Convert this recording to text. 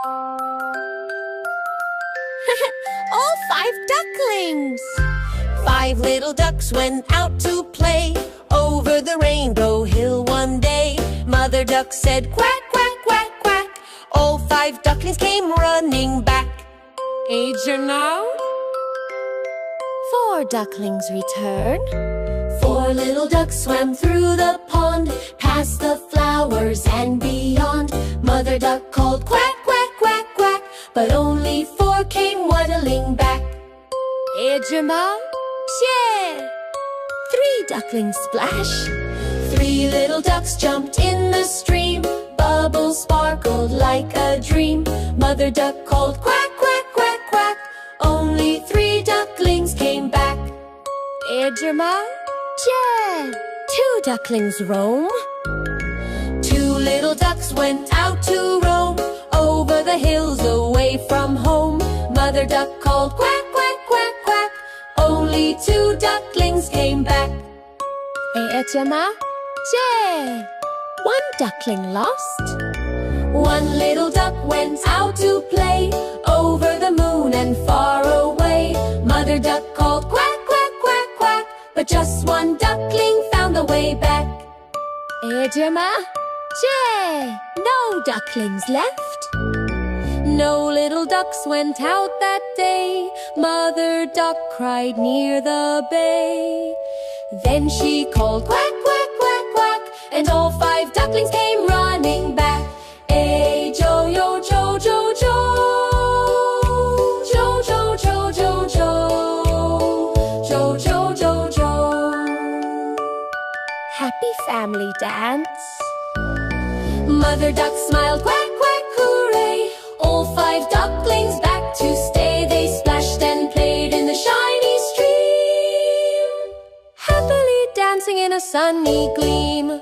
All 5 ducklings! 5 little ducks went out to play over the rainbow hill one day. Mother duck said quack, quack, quack, quack. All 5 ducklings came running back. Age you know? 4 ducklings returned. 4 little ducks swam through the pond, past the flowers and beyond. Mother duck called quack, quack, quack, quack, but only 4 came waddling back. Age you know? Yeah! 3 ducklings splash. 3 little ducks jumped in the stream. Bubbles sparkled like a dream. Mother duck called quack, quack, quack, quack. Only 3 ducklings came back. Edgerma? Yeah! 2 ducklings roam. 2 little ducks went out to roam over the hills away from home. Mother duck called quack, quack, quack, quack. Only 2 ducklings came back. Edgerma? Yeah! 1 duckling lost. 1 little duck went out to play over the moon and far away. Mother duck called quack, quack, quack, quack, but just 1 duckling found the way back. Edgerma? Yeah! No ducklings left. No little ducks went out that day. Mother duck cried near the bay. Then she called quack, quack, quack, quack, and all 5 ducklings came running back. Hey, jo, yo, jo, jo, jo. Jo, jo, jo, jo, jo. Jo, jo, jo, jo. Happy family dance. Mother duck smiled, quack, quack, hooray. All 5 ducklings back to stay. They splashed and played in the shiny stream, happily dancing in a sunny gleam.